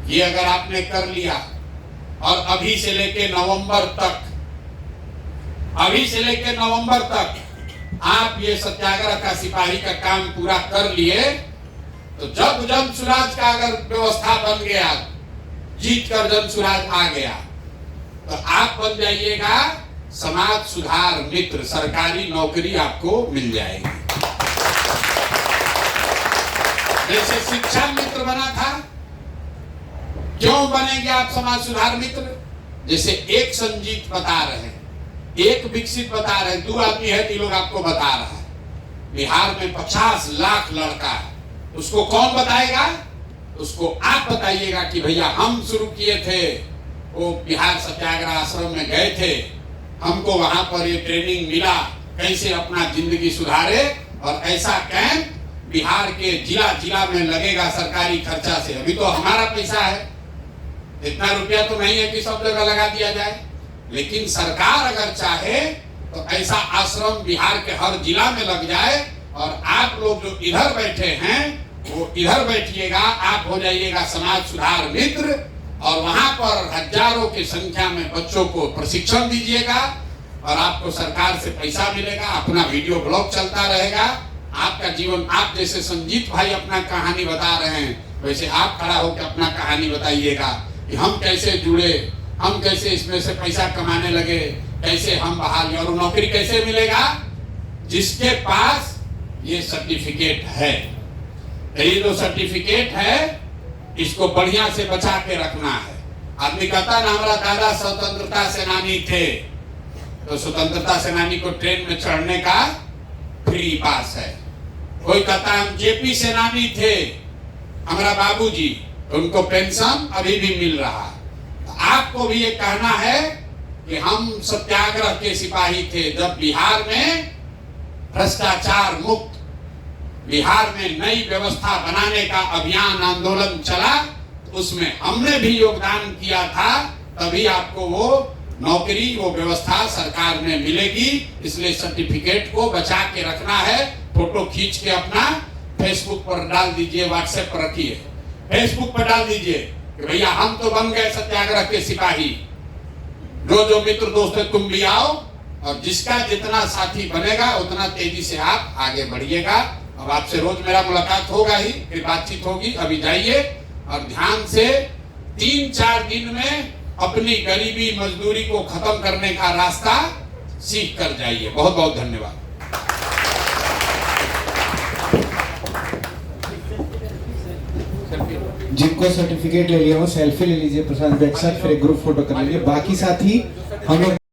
ये अगर आपने कर लिया और अभी से लेके नवंबर तक आप ये सत्याग्रह का सिपाही का काम पूरा कर लिए, तो जब जन सुराज का अगर व्यवस्था बन गया, जीत कर जन सुराज आ गया, तो आप बन जाइएगा समाज सुधार मित्र, सरकारी नौकरी आपको मिल जाएगी। जैसे शिक्षा मित्र बना था, क्यों बनेंगे आप समाज सुधार मित्र? जैसे एक संजीत बता रहे हैं, एक विकसित बता रहे हैं, 2 आदमी है, 3 लोग आपको बता रहा है। बिहार में 50 लाख लड़का है, उसको कौन बताएगा? उसको आप बताइएगा कि भैया हम शुरू किए थे, वो बिहार सत्याग्रह आश्रम में गए थे, हमको वहां पर ये ट्रेनिंग मिला कैसे अपना जिंदगी सुधारे, और ऐसा कैंप बिहार के जिला जिला में लगेगा सरकारी खर्चा से। अभी तो हमारा पैसा है, इतना रुपया तो नहीं है कि सब जगह लगा दिया जाए, लेकिन सरकार अगर चाहे तो ऐसा आश्रम बिहार के हर जिला में लग जाए, और आप लोग जो इधर बैठे हैं वो इधर बैठिएगा, आप हो जाइएगा समाज सुधार मित्र, और वहां पर हजारों की संख्या में बच्चों को प्रशिक्षण दीजिएगा और आपको सरकार से पैसा मिलेगा, अपना वीडियो ब्लॉग चलता रहेगा, आपका जीवन, आप जैसे संजीत भाई अपना कहानी बता रहे हैं वैसे आप खड़ा होकर अपना कहानी बताइएगा कि हम कैसे जुड़े, हम कैसे इसमें से पैसा कमाने लगे, कैसे हम बहाल, और नौकरी कैसे मिलेगा? जिसके पास ये सर्टिफिकेट है। ये जो सर्टिफिकेट है इसको बढ़िया से बचा के रखना है। आदमी कहता ना हमारा दादा स्वतंत्रता सेनानी थे, तो स्वतंत्रता सेनानी को ट्रेन में चढ़ने का फ्री पास है। कोई कहता हम जेपी सेनानी थे, हमारा बाबूजी, उनको पेंशन अभी भी मिल रहा। तो आपको भी ये कहना है कि हम सत्याग्रह के सिपाही थे। जब बिहार में भ्रष्टाचार मुक्त, बिहार में नई व्यवस्था बनाने का अभियान आंदोलन चला, तो उसमें हमने भी योगदान किया था, तभी आपको वो नौकरी, वो व्यवस्था सरकार में मिलेगी। इसलिए सर्टिफिकेट को बचा के रखना है। फोटो खींच के अपना फेसबुक पर डाल दीजिए, व्हाट्सएप पर रखिए, फेसबुक पर डाल दीजिए कि भैया हम तो बन गए सत्याग्रह के सिपाही। जो मित्र दोस्त है तुम भी आओ, और जिसका जितना साथी बनेगा उतना तेजी से आप आगे बढ़िएगा। अब आपसे रोज मेरा मुलाकात होगा ही, फिर बातचीत होगी। अभी जाइए और ध्यान से 3-4 दिन में अपनी गरीबी मजदूरी को खत्म करने का रास्ता सीख कर जाइए। बहुत बहुत धन्यवाद। जिनको सर्टिफिकेट ले लिया वो सेल्फी ले लीजिए प्रशांत भाई के साथ, फिर एक ग्रुप फोटो कर लीजिए। बाकी साथी हम लोग